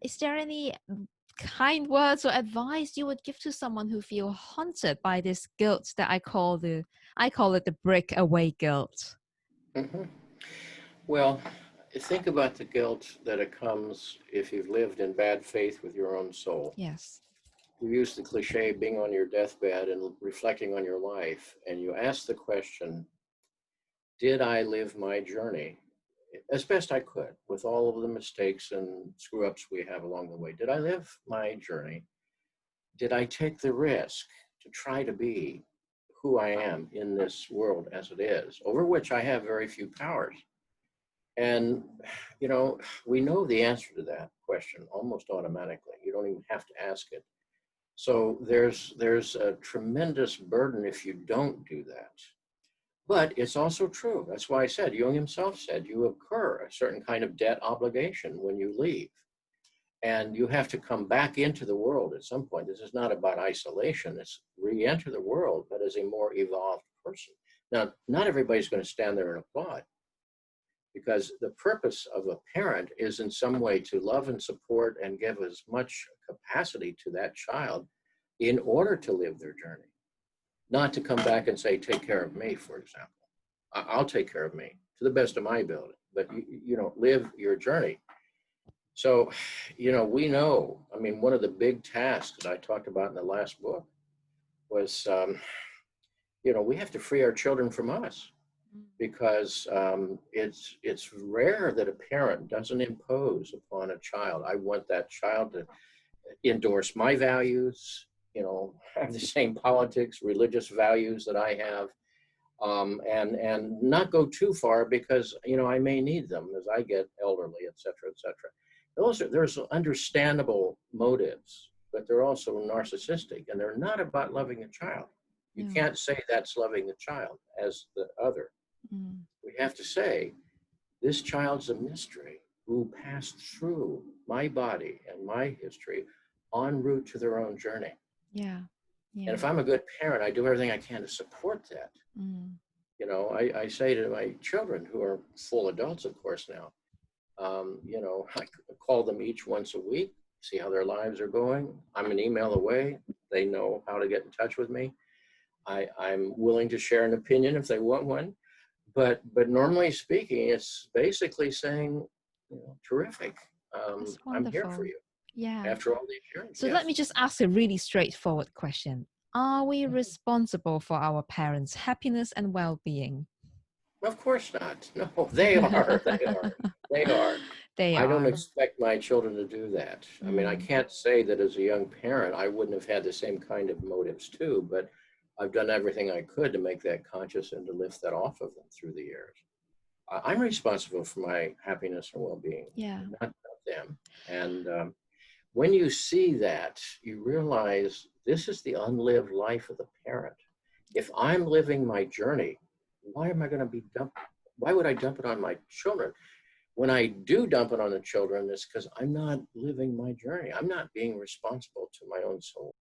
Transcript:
is there any kind words or advice you would give to someone who feel haunted by this guilt that I call it the breakaway guilt? Hmm. Well, think about the guilt that it comes if you've lived in bad faith with your own soul. Yes. You use the cliche being on your deathbed and reflecting on your life, and you ask the question, did I live my journey as best I could with all of the mistakes and screw ups we have along the way? Did I live my journey? Did I take the risk to try to be who I am in this world as it is, over which I have very few powers? And, we know the answer to that question almost automatically. You don't even have to ask it. So there's a tremendous burden if you don't do that. But it's also true. That's why I said, Jung himself said, you incur a certain kind of debt obligation when you leave. And you have to come back into the world at some point. This is not about isolation. It's re-enter the world, but as a more evolved person. Now, not everybody's going to stand there and applaud, because the purpose of a parent is in some way to love and support and give as much capacity to that child in order to live their journey. Not to come back and say, take care of me, for example. I'll take care of me to the best of my ability, but live your journey. So, we know, one of the big tasks that I talked about in the last book was, we have to free our children from us, because it's rare that a parent doesn't impose upon a child. I want that child to endorse my values, have the same politics, religious values that I have, and not go too far, because I may need them as I get elderly, et cetera, et cetera. There's understandable motives, but they're also narcissistic, and they're not about loving a child. You No. can't say that's loving the child as the other. We have to say, this child's a mystery who passed through my body and my history en route to their own journey. Yeah. Yeah. And if I'm a good parent, I do everything I can to support that. I say to my children, who are full adults, of course, now, I call them each once a week, see how their lives are going. I'm an email away. They know how to get in touch with me. I'm willing to share an opinion if they want one. But normally speaking, it's basically saying, terrific. That's I'm here for wonderful. you Yeah. after all these years. So let Yes. me just ask a really straightforward question. Are we responsible for our parents' happiness and well-being? Of course not. No, they are. They are. They are. They I don't are. expect my children to do that. I can't say that as a young parent, I wouldn't have had the same kind of motives too, but I've done everything I could to make that conscious and to lift that off of them through the years. I'm responsible for my happiness and well-being, Yeah. not them. And when you see that, you realize this is the unlived life of the parent. If I'm living my journey, why am I going to be dumped? Why would I dump it on my children? When I do dump it on the children, it's because I'm not living my journey. I'm not being responsible to my own soul.